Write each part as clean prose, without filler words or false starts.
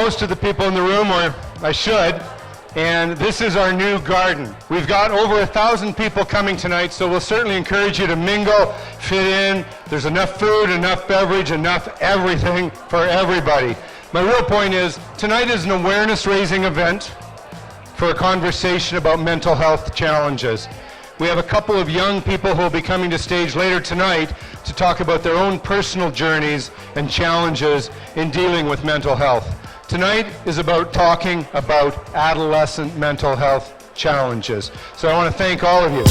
most of the people in the room, or I should, and this is our new garden. We've got over 1,000 people coming tonight, so we'll certainly encourage you to mingle, fit in. There's enough food, enough beverage, enough everything for everybody. My real point is, tonight is an awareness-raising event for a conversation about mental health challenges. We have a couple of young people who will be coming to stage later tonight to talk about their own personal journeys and challenges in dealing with mental health. Tonight is about talking about adolescent mental health challenges. So I want to thank all of you.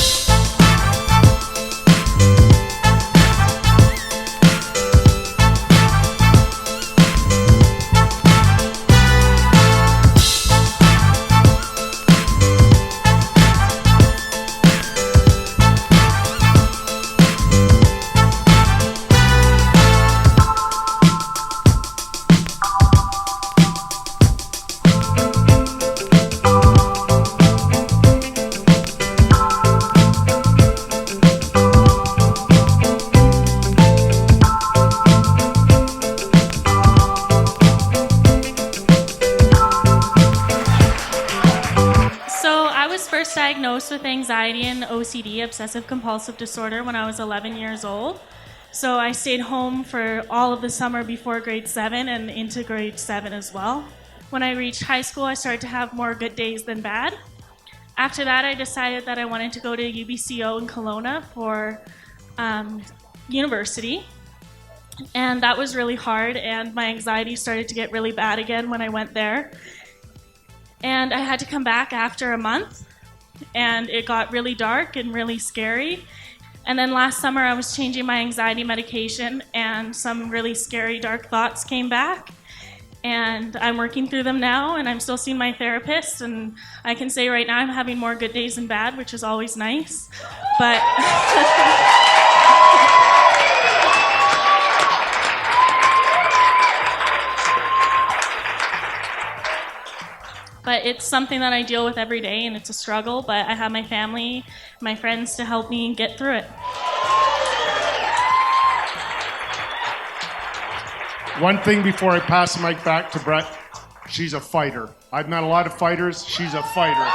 Diagnosed with anxiety and OCD, obsessive compulsive disorder, when I was 11 years old. So I stayed home for all of the summer before grade 7 and into grade 7 as well. When I reached high school, I started to have more good days than bad. After that, I decided that I wanted to go to UBCO in Kelowna for university. And that was really hard, and my anxiety started to get really bad again when I went there. And I had to come back after a month. And it got really dark and really scary. And then last summer I was changing my anxiety medication and some really scary dark thoughts came back. And I'm working through them now, and I'm still seeing my therapist, and I can say right now I'm having more good days than bad, which is always nice. But But it's something that I deal with every day, and it's a struggle, but I have my family, my friends to help me get through it. One thing before I pass the mic back to Brett, she's a fighter. I've met a lot of fighters. She's a fighter.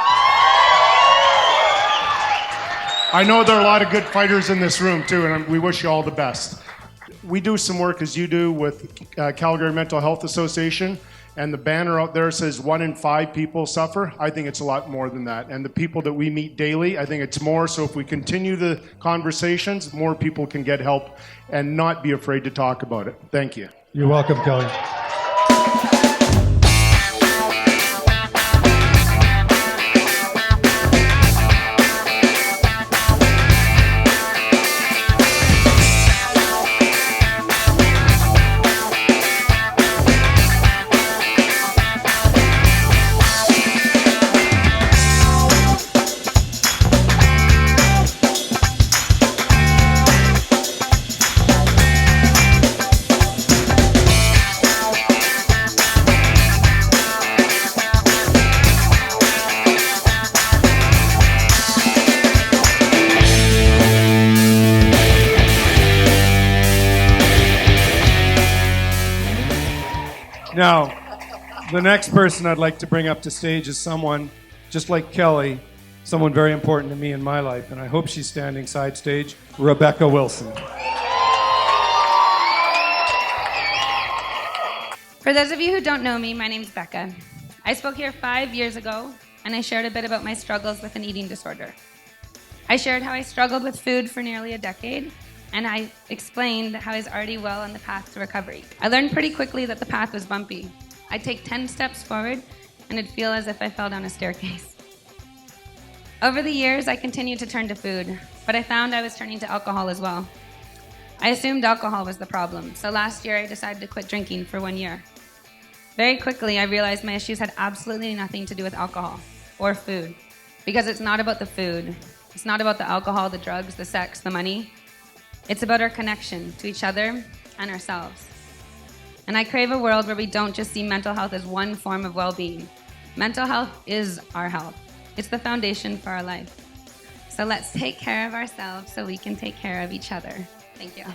I know there are a lot of good fighters in this room, too, and we wish you all the best. We do some work, as you do, with Calgary Mental Health Association. And the banner out there says 1 in 5 people suffer. I think it's a lot more than that. And the people that we meet daily, I think it's more. So if we continue the conversations, more people can get help and not be afraid to talk about it. Thank you. You're welcome, Kelly. Now, the next person I'd like to bring up to stage is someone, just like Kelly, someone very important to me in my life, and I hope she's standing side stage, Rebecca Wilson. For those of you who don't know me, my name's Becca. I spoke here 5 years ago, and I shared a bit about my struggles with an eating disorder. I shared how I struggled with food for nearly a decade, and I explained how I was already well on the path to recovery. I learned pretty quickly that the path was bumpy. I'd take 10 steps forward, and it'd feel as if I fell down a staircase. Over the years, I continued to turn to food, but I found I was turning to alcohol as well. I assumed alcohol was the problem, so last year I decided to quit drinking for 1 year. Very quickly, I realized my issues had absolutely nothing to do with alcohol or food, because it's not about the food. It's not about the alcohol, the drugs, the sex, the money. It's about our connection to each other and ourselves. And I crave a world where we don't just see mental health as one form of well-being. Mental health is our health. It's the foundation for our life. So let's take care of ourselves so we can take care of each other. Thank you.